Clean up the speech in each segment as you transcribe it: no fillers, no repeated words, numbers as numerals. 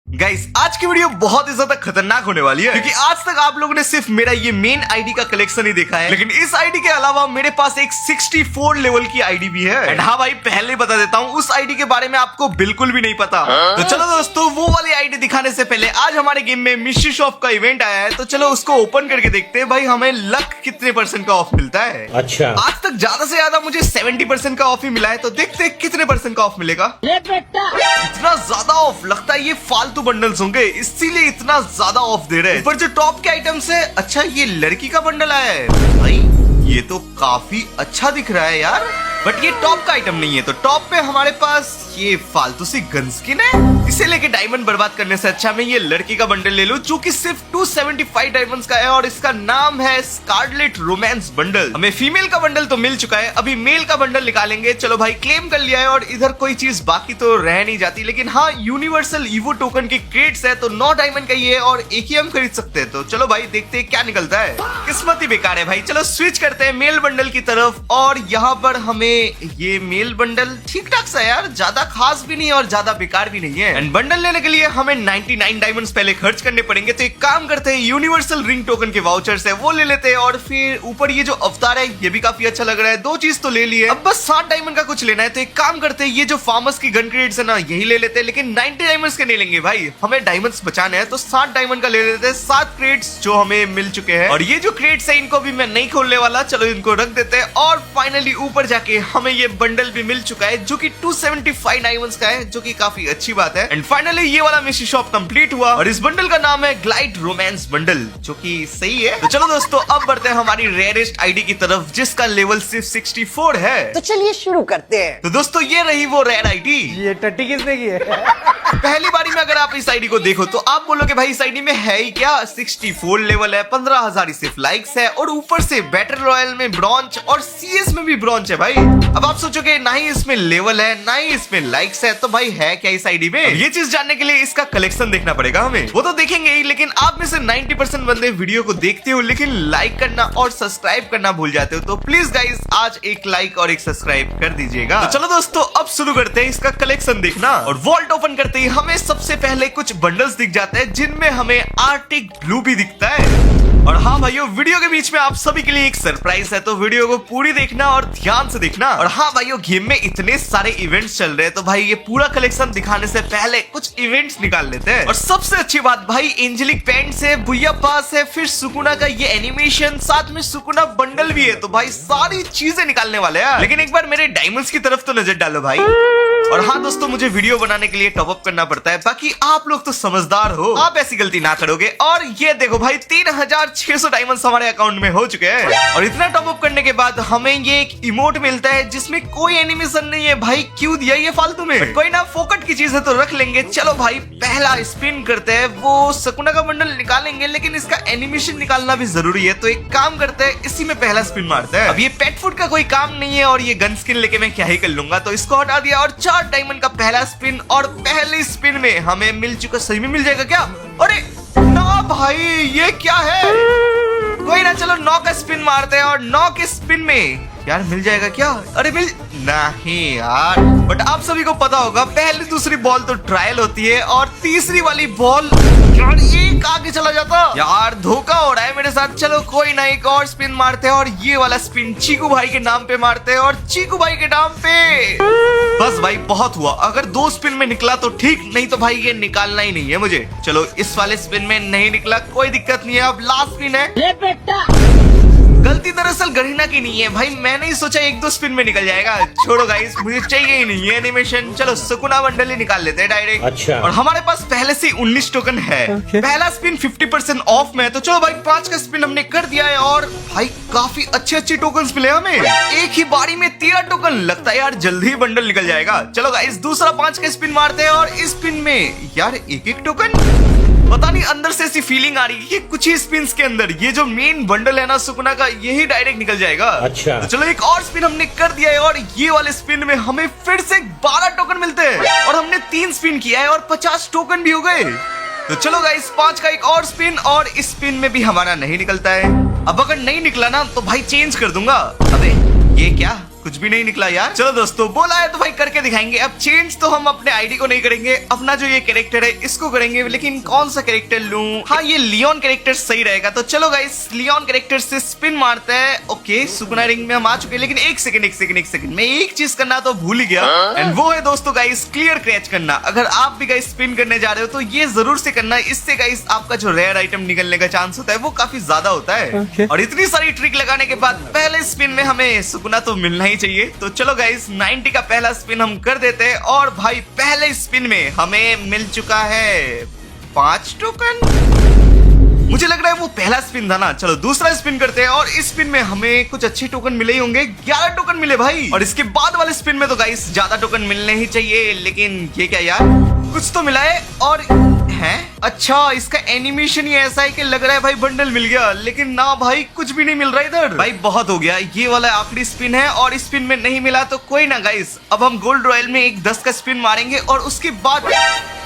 Guys आज की video बहुत ही ज्यादा खतरनाक होने वाली है क्योंकि आज तक आप लोगों ने सिर्फ मेरा ये मेन आईडी का कलेक्शन ही देखा है, लेकिन इस आईडी के अलावा मेरे पास एक 64 लेवल की आईडी भी है। एंड हाँ भाई, पहले बता देता हूँ उस आईडी के बारे में आपको बिल्कुल भी नहीं पता। तो चलो दोस्तों, वो वाली आईडी दिखाने से पहले आज हमारे गेम में मिस्ट्री शॉप का इवेंट आया है, तो चलो उसको ओपन करके देखते हैं भाई हमें लक कितने % का ऑफ मिलता है। अच्छा, आज तक ज्यादा से ज्यादा मुझे 70% का ऑफ ही मिला है, तो देखते हैं कितने % का ऑफ मिलेगा। इतना ज्यादा ऑफ, लगता है ये फालतू बंडल्स होंगे इसीलिए इतना ज्यादा ऑफ दे रहे हैं। पर जो टॉप के आइटम्स है, अच्छा ये लड़की का बंडल आया है भाई, ये तो काफी अच्छा दिख रहा है यार, बट ये टॉप का आइटम नहीं है। तो टॉप पे हमारे पास ये फालतू सी गन स्किन है, इसे लेके डायमंड बर्बाद करने से अच्छा मैं ये लड़की का बंडल ले लूं जो कि सिर्फ 275 डायमंड्स का है और इसका नाम है स्कारलेट रोमांस बंडल। हमें फीमेल का बंडल तो मिल चुका है, अभी मेल का बंडल निकालेंगे। चलो भाई, क्लेम कर लिया है और इधर कोई चीज बाकी तो रह नहीं जाती, लेकिन हाँ यूनिवर्सल ईवो टोकन की क्रेट्स है, तो 9 डायमंड का ये है और एक ही हम खरीद सकते हैं। तो चलो भाई देखते हैं क्या निकलता है। किस्मत ही बेकार है भाई। चलो स्विच करते हैं मेल बंडल की तरफ, और यहाँ पर हमें ये मेल बंडल ठीक ठाक सा यार, ज्यादा खास भी नहीं और ज्यादा बेकार भी नहीं है। एंड बंडल लेने के लिए हमें 99 डायमंड्स पहले खर्च करने पड़ेंगे, तो एक काम करते हैं यूनिवर्सल रिंग टोकन के वाउचर्स है वो ले लेते हैं, और फिर ऊपर ये जो अवतार है ये भी काफी अच्छा लग रहा है। 2 चीज तो ले लिए, अब बस 60 डायमंड का कुछ लेना है, तो एक काम करते हैं ये जो फार्मर्स की गन क्रेट्स है ना यही ले लेते हैं, लेकिन 90 डायमंड्स के नहीं लेंगे भाई, हमें डायमंड्स बचाने हैं, तो 60 डायमंड का ले लेते हैं। 7 क्रेट्स जो हमें मिल चुके हैं, और ये जो क्रेट्स है इनको भी मैं नहीं खोलने वाला, चलो इनको रख देते हैं। और फाइनली ऊपर जाके हमें ये बंडल भी मिल चुका है जो कि 275 डायमंड्स का है, जो कि काफी अच्छी बात है। एंड फाइनली ये वाला मिस्ट्री शॉप कंप्लीट हुआ, और इस बंडल का नाम है ग्लाइड रोमांस बंडल, जो कि सही है। तो चलो दोस्तों, अब बढ़ते हैं हमारी रेयरेस्ट आईडी की तरफ जिसका लेवल सिर्फ 64 है। तो चलिए शुरू करते हैं। तो दोस्तों ये रही वो रेयर आईडी। ये टट्टी किसने की है? पहली बारी में अगर आप इस आईडी को देखो तो आप बोलोगे भाई इस आईडी में है ही क्या, 64 लेवल है, 15,000 सिर्फ लाइक्स है, और ऊपर से बैटल रॉयल में ब्रॉन्ज और सीएस में भी ब्रॉन्ज है भाई। अब आप सोचोगे ना ही इसमें लेवल है ना ही इसमें लाइक्स है, तो भाई है क्या इस आईडी में? ये चीज जानने के लिए इसका कलेक्शन देखना पड़ेगा हमें। वो तो देखेंगे ही, लेकिन आप में से 90% बंदे वीडियो को देखते हो लेकिन लाइक करना और सब्सक्राइब करना भूल जाते हो, तो प्लीज गाइस आज एक लाइक और एक सब्सक्राइब कर दीजिएगा। तो चलो दोस्तों, अब शुरू करते हैं इसका कलेक्शन देखना। और वॉल्ट ओपन करते ही हमें सबसे पहले कुछ बंडल्स दिख जाते हैं जिनमें हमें आर्टिक ब्लू भी दिखता है। और हाँ भाइयों, वीडियो के बीच में आप सभी के लिए एक सरप्राइज है, तो वीडियो को पूरी देखना और ध्यान से देखना। और हाँ भाइयों, गेम में इतने सारे इवेंट्स चल रहे हैं, तो भाई ये पूरा कलेक्शन दिखाने से पहले कुछ इवेंट्स निकाल लेते हैं। और सबसे अच्छी बात भाई, एंजेलिक पेंट्स है, बुया पास है, फिर सुकुना का ये एनिमेशन, साथ में सुकुना बंडल भी है, तो भाई सारी चीजें निकालने वाले हैं। लेकिन एक बार मेरे डायमंड्स की तरफ तो नजर डालो भाई। और हाँ दोस्तों, मुझे वीडियो बनाने के लिए टॉप अप करना पड़ता है, बाकी आप लोग तो समझदार हो, आप ऐसी गलती ना करोगे। और ये देखो भाई, 3600 डायमंड्स हमारे अकाउंट में हो चुके हैं। और इतना टॉप अप करने के बाद हमें ये एक इमोट मिलता है जिसमें कोई एनिमेशन नहीं है भाई, क्यों दिया ये फालतू में? कोई ना, फोकट की चीज है तो रख लेंगे। चलो भाई पहला स्पिन करते हैं, वो सकुना का बंडल निकालेंगे, लेकिन इसका एनिमेशन निकालना भी जरूरी है, तो एक काम करते हैं इसी में पहला स्पिन मारते हैं। अब ये पेट फूड का कोई काम नहीं है, और ये गन स्किन लेके मैं क्या ही कर लूंगा, तो इसको हटा दिया। और 4 डायमंड का पहला स्पिन, और पहले स्पिन में हमें मिल चुका, सही में मिल जाएगा क्या? अरे ना भाई, ये क्या है? कोई ना, चलो 9 का स्पिन मारते हैं, और 9 के स्पिन में यार मिल जाएगा क्या? अरे मिल नहीं यार। बट आप सभी को पता होगा पहली दूसरी बॉल तो ट्रायल होती है, और तीसरी वाली बॉल यार एक आगे चला जाता यार, धोखा हो रहा है मेरे साथ। चलो कोई ना, एक और स्पिन मारते हैं, और ये वाला स्पिन चीकू भाई के नाम पे मारते हैं, और चीकू भाई के नाम पे। बस भाई बहुत हुआ, अगर 2 स्पिन में निकला तो ठीक, नहीं तो भाई ये निकालना ही नहीं है मुझे। चलो इस वाले स्पिन में नहीं निकला, कोई दिक्कत नहीं है, अब लास्ट स्पिन है। गलती दरअसल गरीना की नहीं है भाई, मैंने ही सोचा 1-2 स्पिन में निकल जाएगा। छोड़ो गाइस, मुझे चाहिए ही नहीं है एनिमेशन। चलो सुकुना बंडल ही निकाल लेते हैं डायरेक्ट। अच्छा, और हमारे पास पहले से 19 टोकन है। पहला स्पिन 50% ऑफ में है, तो चलो भाई 5 का स्पिन हमने कर दिया है, और भाई काफी अच्छे टोकन मिले हमें। एक ही बारी में 13 टोकन, लगता है यार जल्दी ही बंडल निकल जाएगा। चलो गाइस दूसरा 5 का स्पिन मारते हैं, और इस स्पिन में यार एक टोकन। पता नहीं अंदर से ऐसी फीलिंग आ रही है कि कुछ ही स्पिन्स के अंदर ये जो मेन बंडल है ना सुकुना का, यही डायरेक्ट निकल जाएगा। अच्छा, तो चलो एक और स्पिन हमने कर दिया है, और ये वाले स्पिन में हमें फिर से 12 टोकन मिलते हैं, और हमने 3 स्पिन किया है और 50 टोकन भी हो गए। तो चलो गाइस 5 का एक और स्पिन, और इस स्पिन में भी हमारा नहीं निकलता है। अब अगर नहीं निकला ना तो भाई चेंज कर दूंगा। अबे ये क्या, कुछ भी नहीं निकला यार। चलो दोस्तों, बोला है तो भाई करके दिखाएंगे। अब चेंज तो हम अपने आईडी को नहीं करेंगे, अपना जो ये कैरेक्टर है इसको करेंगे। लेकिन कौन सा कैरेक्टर लूं? हाँ, ये लियोन कैरेक्टर सही रहेगा। तो चलो गाइस, लियोन कैरेक्टर से स्पिन मारते हैं। ओके, सुकुना रिंग में हम आ चुके हैं, लेकिन एक सेकंड मैं एक चीज करना तो भूल ही गया, एंड वो है दोस्तों गाइस क्लियर क्रैच करना। अगर आप भी गाइस स्पिन करने जा रहे हो तो ये जरूर से करना। इससे गाइस आपका जो रेयर आइटम निकलने का चांस होता है वो काफी ज्यादा होता है। और इतनी सारी ट्रिक लगाने के बाद पहले स्पिन में हमें सुकुना तो मिलना ही चाहिए। तो चलो गाइस, 90 का पहला स्पिन हम कर देते हैं, और भाई पहले स्पिन में हमें मिल चुका है 5 टोकन। मुझे लग रहा है वो पहला स्पिन था ना। चलो दूसरा स्पिन करते हैं, और इस स्पिन में हमें कुछ अच्छे टोकन मिले ही होंगे। 11 टोकन मिले भाई। और इसके बाद वाले स्पिन में तो गाइस ज्यादा टोकन मिलने ही चाहिए, लेकिन ये क्या यार, कुछ तो मिला है। और है अच्छा, इसका एनिमेशन ही ऐसा है कि लग रहा है भाई बंडल मिल गया, लेकिन ना भाई कुछ भी नहीं मिल रहा इधर। भाई बहुत हो गया, ये वाला आखिरी स्पिन है, और इस स्पिन में नहीं मिला तो कोई ना गाइस। अब हम गोल्ड रॉयल में एक 10 का स्पिन मारेंगे, और उसके बाद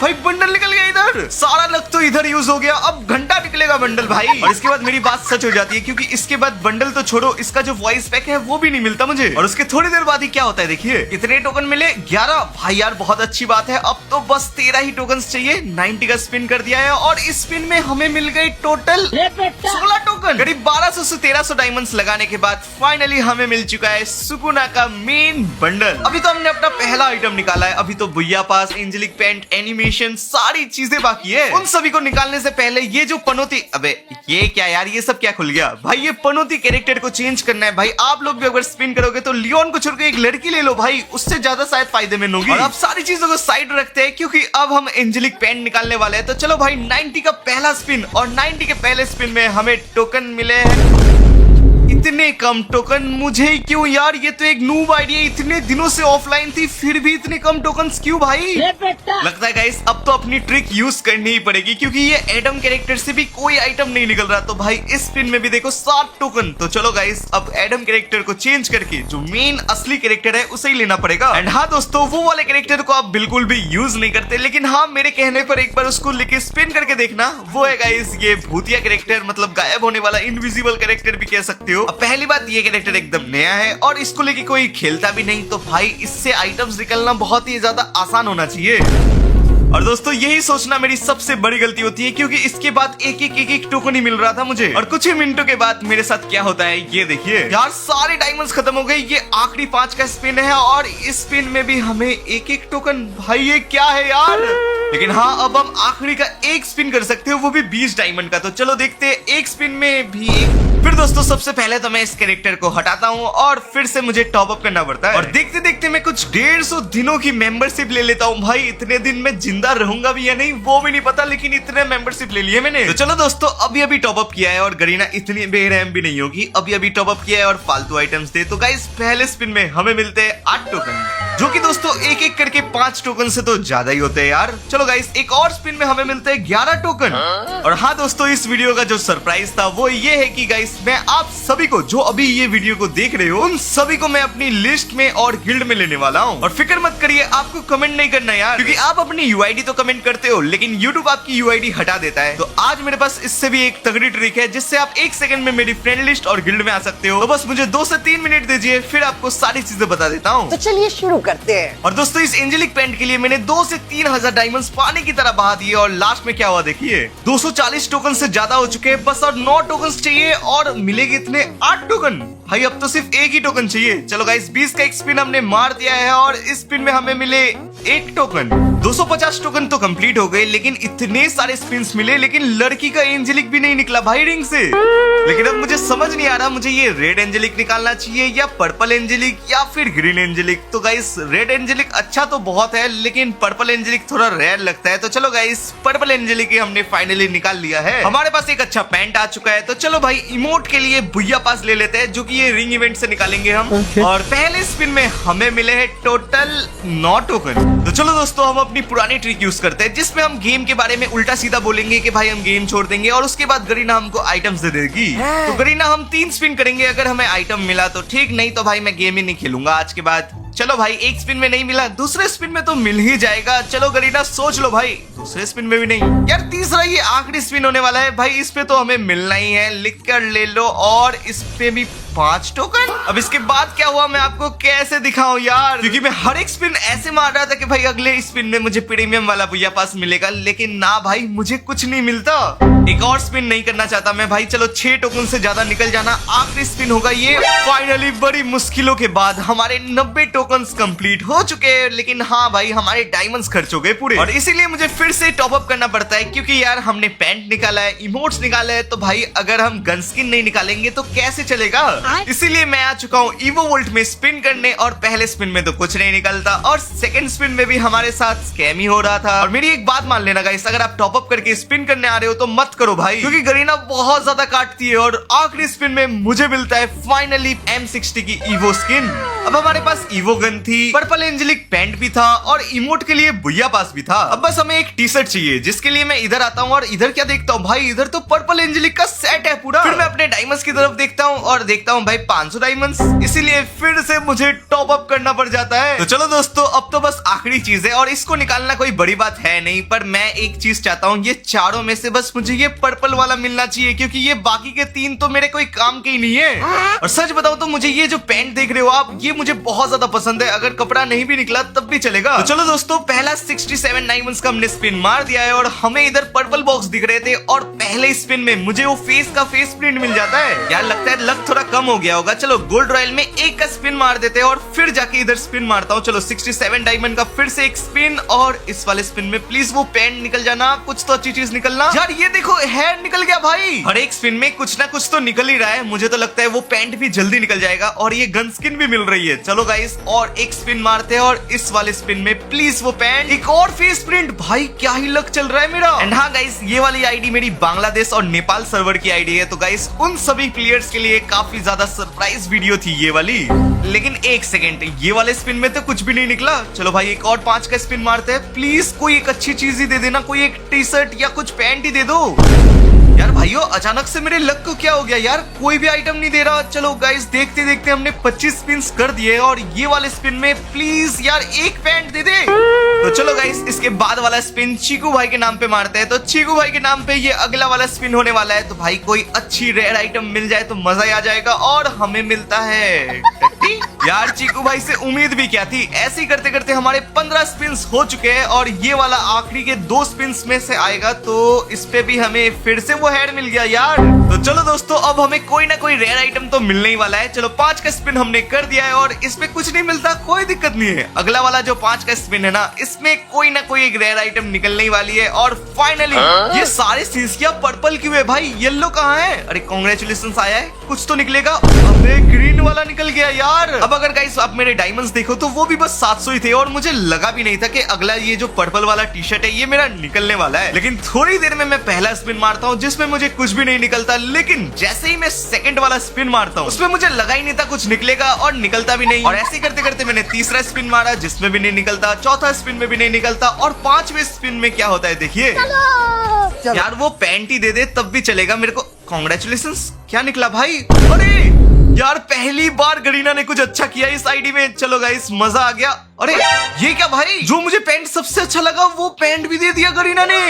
भाई बंडल निकल गया इधर। सारा लक तो इधर यूज हो गया, अब घंटा निकलेगा बंडल भाई। और इसके बाद मेरी बात सच हो जाती है, क्योंकि इसके बाद बंडल तो छोड़ो, इसका जो वॉइस पैक है वो भी नहीं मिलता मुझे। और उसके थोड़ी देर बाद ही क्या होता है, देखिए कितने टोकन मिले, 11। भाई यार बहुत अच्छी बात है। अब तो बस 13 ही टोकन चाहिए। 90 का स्पिन कर दिया है, और इस स्पिन में हमें मिल गई टोटल 16 टोकन। करीब 1200 से 1300 डायमंड्स लगाने के बाद फाइनली हमें मिल चुका है सुकुना का मेन बंडल। अभी तो हमने अपना पहला आइटम निकाला है। अभी तो बुया पास, एंजेलिक पेंट, एनिमेशन, सारी चीजें बाकी है। उन सभी को निकालने से पहले ये जो पनौती, अबे ये क्या यार, ये सब क्या खुल गया भाई। ये पनौती कैरेक्टर को चेंज करना है भाई। आप लोग भी अगर स्पिन करोगे तो लियोन को छोड़ के एक लड़की ले लो भाई, उससे ज्यादा शायद फायदेमंद होगी। और अब सारी चीजों को साइड रखते हैं, क्योंकि अब हम एंजेलिक पेंट निकालने वाले हैं। तो चलो भाई, 90 का पहला स्पिन, और 90 के पहले स्पिन में हमें टोकन मिले हैं इतने कम टोकन। मुझे क्यों यार, ये तो एक नूब आइडिया। इतने दिनों से ऑफलाइन थी, फिर भी इतने कम टोकन्स क्यों भाई। लगता है गाइस अब तो अपनी ट्रिक यूज करनी ही पड़ेगी, क्योंकि ये एडम कैरेक्टर से भी कोई आइटम नहीं निकल रहा। तो भाई इस स्पिन में भी देखो 7 टोकन। तो चलो गाइस, अब एडम कैरेक्टर को चेंज करके जो मेन असली कैरेक्टर है उसे ही लेना पड़ेगा। एंड हाँ दोस्तों, वो वाले कैरेक्टर को आप बिल्कुल भी यूज नहीं करते, लेकिन हाँ मेरे कहने पर एक बार उसको लेके स्पिन करके देखना। वो है गाइस ये भूतिया कैरेक्टर, मतलब गायब होने वाला इनविजिबल कैरेक्टर भी कह सकते हो। अब पहली बात, ये कैरेक्टर एकदम नया है, और इसको लेके कोई खेलता भी नहीं। तो भाई इससे आइटम्स निकलना बहुत ही ज्यादा आसान होना चाहिए। और दोस्तों यही सोचना मेरी सबसे बड़ी गलती होती है, क्योंकि इसके बाद एक टोकन ही मिल रहा था मुझे। और कुछ ही मिनटों के बाद मेरे साथ क्या होता है ये देखिए यार, सारे डायमंड्स खत्म हो गए। ये आखिरी 5 का स्पिन है, और इस स्पिन में भी हमें एक टोकन। भाई ये क्या है यार। लेकिन हाँ, अब हम आखिरी का एक स्पिन कर सकते हो, वो भी 20 डायमंड का। तो चलो देखते हैं, एक स्पिन में भी फिर दोस्तों सबसे पहले तो मैं इस कैरेक्टर को हटाता हूँ, और फिर से मुझे टॉप अप करना पड़ता है। और देखते देखते मैं कुछ 150 दिनों की मेंबरशिप ले लेता हूँ। भाई इतने दिन में जिंदा रहूंगा भी या नहीं वो भी नहीं पता, लेकिन इतने मेंबरशिप ले लिए मैंने। तो चलो दोस्तों, अभी अभी टॉप अप किया है, और गरीना इतनी बेरहम भी नहीं होगी। अभी अभी टॉप अप किया है और फालतू आइटम्स दे। तो गाइस पहले स्पिन में हमें मिलते हैं 8 टोकन, जो कि दोस्तों एक एक करके 5 टोकन से तो ज्यादा ही होते हैं यार। चलो गाइस, एक और स्पिन में हमें मिलते हैं 11 टोकन। और हाँ दोस्तों, इस वीडियो का जो सरप्राइज था वो ये है कि गाइस मैं आप सभी को, जो अभी ये वीडियो को देख रहे हो, उन सभी को मैं अपनी लिस्ट में और गिल्ड में लेने वाला हूँ। और फिक्र मत करिए, आपको कमेंट नहीं करना यार, क्योंकि आप अपनी यूआईडी तो कमेंट करते हो, लेकिन यूट्यूब आपकी यूआईडी हटा देता है। तो आज मेरे पास इससे भी एक तगड़ी ट्रिक है, जिससे आप 1 सेकंड में मेरी फ्रेंड लिस्ट और गिल्ड में आ सकते हो। तो बस मुझे 2 से 3 मिनट दीजिए, फिर आपको सारी चीजें बता देता हूँ। तो चलिए शुरू करते हैं। और दोस्तों इस एंजेलिक पेंट के लिए मैंने 2 से 3000 डायमंड्स पानी की तरह बहा दिए, और लास्ट में क्या हुआ देखिए, 240 टोकन से ज्यादा हो चुके हैं बस, और 9 टोकन चाहिए, और मिलेगी इतने 8 टोकन। भाई अब तो सिर्फ एक ही टोकन चाहिए। चलो गाइस, 20 का एक स्पिन हमने मार दिया है, और इस स्पिन में हमें मिले 1 टोकन। 250 टोकन तो कंप्लीट हो गए, लेकिन इतने सारे स्पिन्स मिले, लेकिन लड़की का एंजेलिक भी नहीं निकला भाई रिंग से। लेकिन अब मुझे समझ नहीं आ रहा, मुझे ये रेड एंजेलिक निकालना चाहिए या पर्पल एंजेलिक या फिर ग्रीन एंजेलिक। तो गाइस रेड एंजेलिक अच्छा तो बहुत है, लेकिन पर्पल एंजेलिक थोड़ा रेयर लगता है। तो चलो गाइस, पर्पल एंजेलिक हमने फाइनली निकाल लिया है। हमारे पास एक अच्छा पैंट आ चुका है। तो चलो भाई, इमोट के लिए बुया पास ले लेते हैं, जो कि ये रिंग इवेंट से निकालेंगे हम। और पहले स्पिन में हमें मिले हैं टोटल 9 टोकन। तो चलो दोस्तों, हम अपनी पुरानी ट्रिक यूज करते हैं, जिसमें हम गेम के बारे में उल्टा सीधा बोलेंगे कि भाई हम गेम छोड़ देंगे, और उसके बाद गरीना हमको आइटम्स दे देगी। तो गरीना, हम 3 स्पिन करेंगे, अगर हमें आइटम मिला तो ठीक, नहीं तो भाई मैं गेम ही नहीं खेलूंगा आज के बाद। चलो भाई, एक स्पिन में नहीं मिला, दूसरे स्पिन में तो मिल ही जाएगा। चलो गरीना सोच लो भाई, दूसरे स्पिन में भी नहीं यार, तीसरा ये आखिरी स्पिन होने वाला है भाई, इस पे तो हमें मिलना ही है। लिख कर ले लो, और इस पे भी 5 टोकन। अब इसके बाद क्या हुआ मैं आपको कैसे दिखाऊं यार, क्योंकि मैं हर एक स्पिन ऐसे मार रहा था कि भाई अगले स्पिन में मुझे प्रीमियम वाला भैया पास मिलेगा, लेकिन ना भाई मुझे कुछ नहीं मिलता। एक और स्पिन नहीं करना चाहता मैं भाई, चलो 6 टोकन से ज्यादा निकल जाना, आखिरी स्पिन होगा ये। फाइनली बड़ी मुश्किलों के बाद हमारे 90 टोकन कंप्लीट हो चुके हैं, लेकिन हाँ भाई हमारे डायमंड्स खर्च हो गए पूरे, और इसीलिए मुझे फिर से टॉप अप करना पड़ता है, क्योंकि यार हमने पैंट निकाला है, इमोट्स निकाला है, तो भाई अगर हम गन स्किन नहीं निकालेंगे तो कैसे चलेगा। इसीलिए मैं आ चुका हूँ ईवो वोल्ट में स्पिन करने, और पहले स्पिन में तो कुछ नहीं निकलता, और सेकंड स्पिन में भी हमारे साथ स्कैम ही हो रहा था। और मेरी एक बात मान लेना गाइस, अगर आप टॉप अप करके स्पिन करने आ रहे हो तो मत करो भाई, क्योंकि गरीना बहुत ज्यादा काटती है, और आखिरी स्पिन में मुझे मिलता है फाइनली M60 की ईवो स्किन। अब हमारे पास ईवो गन थी, पर्पल एंजेलिक पैंट भी था, और इमोट के लिए भैया पास भी था। अब बस हमें एक टी शर्ट चाहिए, जिसके लिए मैं इधर आता हूँ, और इधर क्या देखता हूँ भाई, इधर तो पर्पल एंजेलिक का सेट है पूरा। फिर मैं अपने डायमंड्स की तरफ देखता हूँ, और देखता हूँ भाई 500 डायमंड्स, इसीलिए फिर से मुझे टॉप अप करना पड़ जाता है। तो चलो दोस्तों, अब तो बस आखिरी चीज है, और इसको निकालना कोई बड़ी बात है नहीं, पर मैं एक चीज चाहता हूँ, ये चारों में से बस मुझे ये पर्पल वाला मिलना चाहिए, क्योंकि ये बाकी के 3 तो मेरे कोई काम के ही नहीं है। और सच बताओ तो मुझे ये जो पैंट देख रहे हो आप, ये मुझे बहुत ज्यादा पसंद है, अगर कपड़ा नहीं भी निकला तब भी चलेगा। तो चलो दोस्तों, पहला 67 डायमंड्स का हमने स्पिन मार दिया है, और हमें इधर पर्पल बॉक्स दिख रहे थे, और पहले स्पिन में मुझे वो फेस का फेस प्रिंट मिल जाता है। यार लगता है लक थोड़ा कम हो गया होगा, चलो गोल्ड रॉयल में एक का स्पिन मार देते हैं, और फिर जाके इधर स्पिन मारता हूँ। चलो 67 डायमंड का फिर से एक स्पिन, और इस वाले स्पिन में प्लीज वो पैंट निकल जाना, कुछ तो अच्छी चीज निकलना। यार ये देखो हेयर निकल गया भाई, हर एक स्पिन में कुछ ना कुछ तो निकल ही रहा है, मुझे तो लगता है वो पैंट भी जल्दी निकल जाएगा, और ये गन स्किन भी मिल रही है। चलो गाइस और एक स्पिन मारते हैं, और इस वाले स्पिन में प्लीज वो पैंट, एक और फेस प्रिंट, भाई क्या ही लक चल रहा है मेरा। एंड हाँ गाइस, ये वाली आईडी मेरी बांग्लादेश और नेपाल सर्वर की आईडी है, तो गाइस उन सभी प्लेयर्स के लिए काफी ज्यादा सरप्राइज वीडियो थी ये वाली। लेकिन एक सेकेंड, ये वाले स्पिन में तो कुछ भी नहीं निकला। चलो भाई एक और 5 का स्पिन मारते हैं, प्लीज कोई एक अच्छी चीज ही दे देना, कोई एक टी शर्ट या कुछ पैंट ही दे दो। यार भाइयों अचानक से मेरे लक को क्या हो गया यार, कोई भी आइटम नहीं दे रहा। चलो गाइस देखते देखते हमने 25 स्पिन कर दिए, और ये वाले स्पिन में प्लीज यार एक पैंट दे दे। तो चलो गाइस इसके बाद वाला स्पिन चीकू भाई के नाम पे मारते हैं, तो चीकू भाई के नाम पे ये अगला वाला स्पिन होने वाला है। तो भाई कोई अच्छी रेयर आइटम मिल जाए तो मजा ही आ जाएगा, और हमें मिलता है टट्टी। यार चीकू भाई से उम्मीद भी क्या थी, ऐसे ही करते करते हमारे 15 स्पिन हो चुके हैं, और ये वाला आखिरी के 2 स्पिन में से आएगा, तो इस पे भी हमें फिर से वो हेड मिल गया यार। तो चलो दोस्तों, अब हमें कोई ना कोई रेयर आइटम तो मिलने ही वाला है। चलो 5 का स्पिन हमने कर दिया है, और इसमें कुछ नहीं मिलता, कोई दिक्कत नहीं है। अगला वाला जो 5 का स्पिन है ना, इसमें कोई ना कोई एक रेयर आइटम निकलने वाली है, और फाइनली ये सारे सीसिया पर्पल क्यों है भाई, येलो कहाँ है? अरे कांग्रेचुलेशंस आया है, कुछ तो निकलेगा। अबे ग्रीन वाला निकल गया यार। अब अगर गाइस आप मेरे डायमंड्स देखो तो वो भी बस 700 ही थे, और मुझे लगा भी नहीं था कि अगला ये जो पर्पल वाला टी शर्ट है ये मेरा निकलने वाला है। लेकिन थोड़ी देर में मैं पहला स्पिन मारता हूँ जिसमें मुझे कुछ भी नहीं निकलता, लेकिन जैसे ही मैं सेकंड वाला स्पिन मारता हूँ उसमें मुझे लगा ही नहीं था कुछ निकलेगा, और निकलता भी नहीं। और ऐसे करते करते मैंने तीसरा स्पिन मारा जिसमें भी नहीं निकलता, चौथा स्पिन में भी नहीं निकलता, और 5वें स्पिन में क्या होता है देखिए। यार वो पैंट ही दे दे तब भी चलेगा मेरे को। कांग्रेचुलेशंस, क्या निकला भाई? अरे यार पहली बार गरीना ने कुछ अच्छा किया इस आईडी में। चलो गाइस मजा आ गया। अरे ये क्या भाई, जो मुझे पैंट सबसे अच्छा लगा वो पैंट भी दे दिया गरीना ने।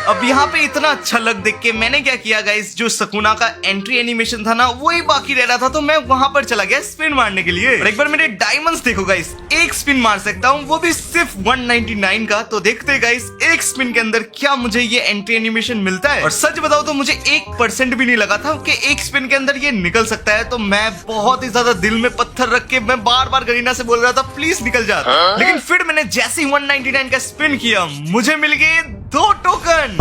अब यहाँ पे इतना अच्छा लग देख के मैंने क्या किया गाइस, जो सकुना का एंट्री एनिमेशन था ना वही बाकी रह रहा था, तो मैं वहां पर चला गया स्पिन मारने के लिए। और एक बार मेरे डायमंड्स देखो गाइस, एक स्पिन मार सकता हूँ वो भी सिर्फ 199 का। तो देखते गाइस एक स्पिन के अंदर क्या मुझे ये एंट्री एनिमेशन मिलता है। और सच बताओ तो मुझे 1% भी नहीं लगा था कि एक स्पिन के अंदर ये निकल सकता है। तो मैं बहुत ही ज्यादा दिल में पत्थर रख के मैं बार बार गरीना से बोल रहा था प्लीज निकल जा। लेकिन फिर मैंने जैसे ही 199 का स्पिन किया मुझे मिल गए 2 टोकन।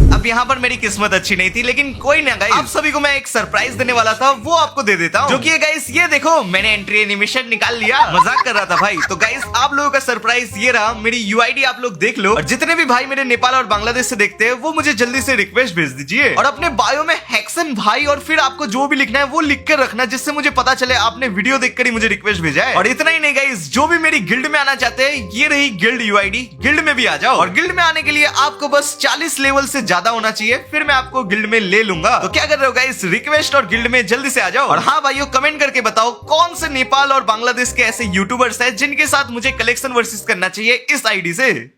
अब यहाँ पर मेरी किस्मत अच्छी नहीं थी, लेकिन कोई ना गाइस, आप सभी को मैं एक सरप्राइज देने वाला था वो आपको दे देता हूँ। जो कि गाइस ये देखो मैंने एंट्री एनिमेशन निकाल लिया, मजाक कर रहा था भाई। तो गाइस आप लोगों का सरप्राइज ये रहा, मेरी यूआईडी आप लोग देख लो, और जितने भी भाई मेरे नेपाल और बांग्लादेश से देखते हैं वो मुझे जल्दी से रिक्वेस्ट भेज दीजिए, और अपने बायो में हैक्सन भाई और फिर आपको जो भी लिखना है वो लिख कर रखना, जिससे मुझे पता चले आपने वीडियो देखकर ही मुझे रिक्वेस्ट भेजा है। और इतना ही नहीं गाइस, जो भी मेरी गिल्ड में आना चाहते हैं ये रही गिल्ड यूआईडी, गिल्ड में भी आ जाओ। और गिल्ड में आने के लिए आपको बस 40 लेवल से ज्यादा होना चाहिए, फिर मैं आपको गिल्ड में ले लूंगा। तो क्या कर रहे हो गाइस, रिक्वेस्ट और गिल्ड में जल्दी से आ जाओ। और हाँ भाइयों कमेंट करके बताओ कौन से नेपाल और बांग्लादेश के ऐसे यूट्यूबर्स हैं जिनके साथ मुझे कलेक्शन वर्सेस करना चाहिए इस आईडी से।